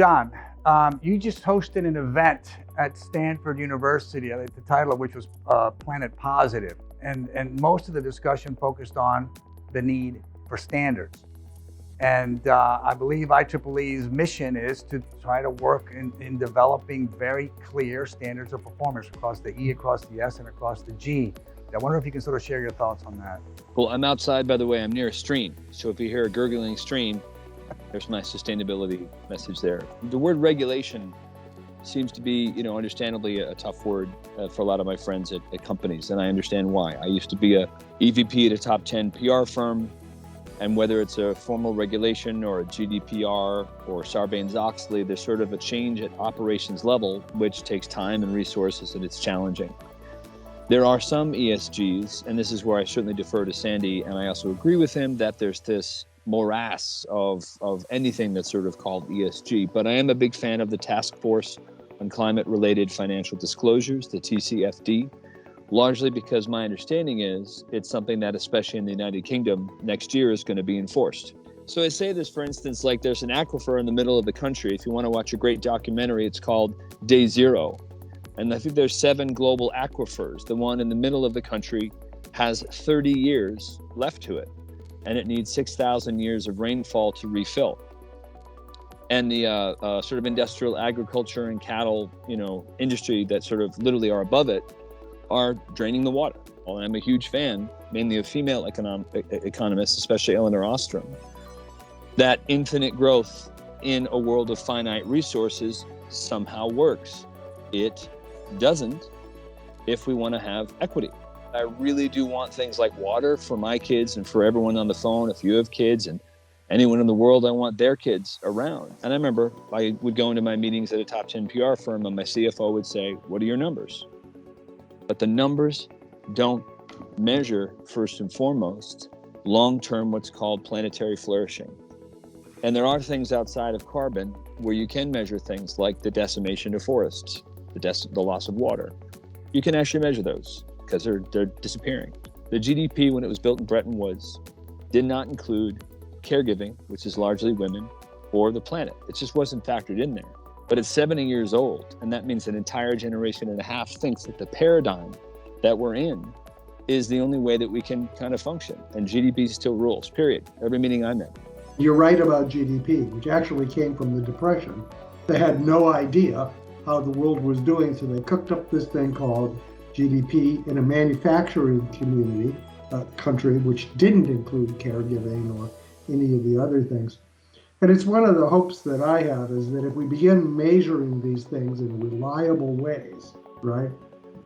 John, you just hosted an event at Stanford University, the title of which was Planet Positive. And most of the discussion focused on the need for standards. And I believe IEEE's mission is to try to work in developing very clear standards of performance across the E, across the S, and across the G. I wonder if you can sort of share your thoughts on that. Well, I'm outside, by the way. I'm near a stream. So if you hear a gurgling stream, there's my sustainability message there. The word regulation seems to be, understandably a tough word for a lot of my friends at companies, and I understand why. I used to be a EVP at a top 10 PR firm, and whether it's a formal regulation or a GDPR or Sarbanes-Oxley, there's sort of a change at operations level, which takes time and resources, and it's challenging. There are some ESGs, and this is where I certainly defer to Sandy, and I also agree with him that there's this morass of anything that's sort of called ESG. But I am a big fan of the Task Force on Climate-Related Financial Disclosures, the TCFD, largely because my understanding is it's something that, especially in the United Kingdom, next year is going to be enforced. So I say this, for instance, like there's an aquifer in the middle of the country. If you want to watch a great documentary, it's called Day Zero. And I think there's 7 global aquifers. The one in the middle of the country has 30 years left to it, and it needs 6,000 years of rainfall to refill. And the sort of industrial agriculture and cattle, industry that sort of literally are above it are draining the water. Well, I'm a huge fan, mainly of female economists, especially Eleanor Ostrom, that infinite growth in a world of finite resources somehow works. It doesn't if we want to have equity. I really do want things like water for my kids and for everyone on the phone. If you have kids and anyone in the world, I want their kids around. And I remember I would go into my meetings at a top 10 PR firm and my CFO would say, "What are your numbers?" But the numbers don't measure, first and foremost, long-term what's called planetary flourishing. And there are things outside of carbon where you can measure things like the decimation of forests, the loss of water. You can actually measure those because they're disappearing. The GDP, when it was built in Bretton Woods, did not include caregiving, which is largely women, or the planet. It just wasn't factored in there. But it's 70 years old, and that means an entire generation and a half thinks that the paradigm that we're in is the only way that we can kind of function. And GDP still rules, period. Every meeting I'm in. You're right about GDP, which actually came from the Depression. They had no idea how the world was doing, so they cooked up this thing called GDP in a manufacturing country, which didn't include caregiving or any of the other things. And it's one of the hopes that I have is that if we begin measuring these things in reliable ways, right?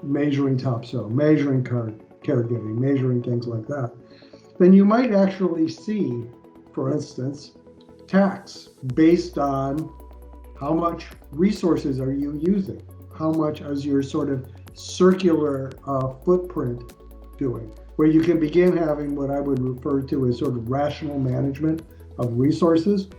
Measuring topsoil, measuring caregiving, measuring things like that, then you might actually see, for instance, tax based on how much resources are you using? How much is your sort of circular footprint doing? Where you can begin having what I would refer to as sort of rational management of resources.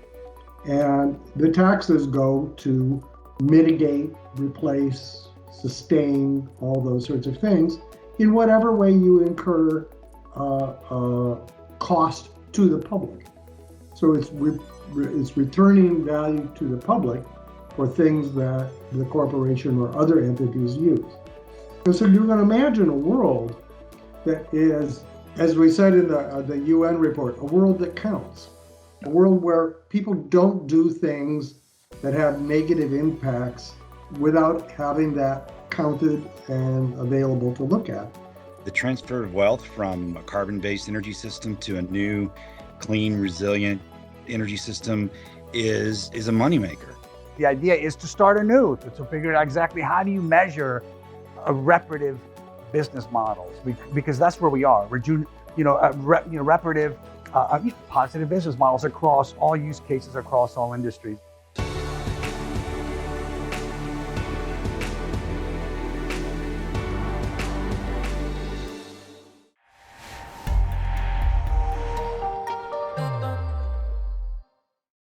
And the taxes go to mitigate, replace, sustain, all those sorts of things in whatever way you incur cost to the public. So it's returning value to the public for things that the corporation or other entities use. And so you can imagine a world that is, as we said in the UN report, a world that counts. A world where people don't do things that have negative impacts without having that counted and available to look at. The transfer of wealth from a carbon-based energy system to a new, clean, resilient energy system is a moneymaker. The idea is to start anew, to figure out exactly how do you measure a reparative business models, because that's where we are. We're reparative, positive business models across all use cases, across all industries.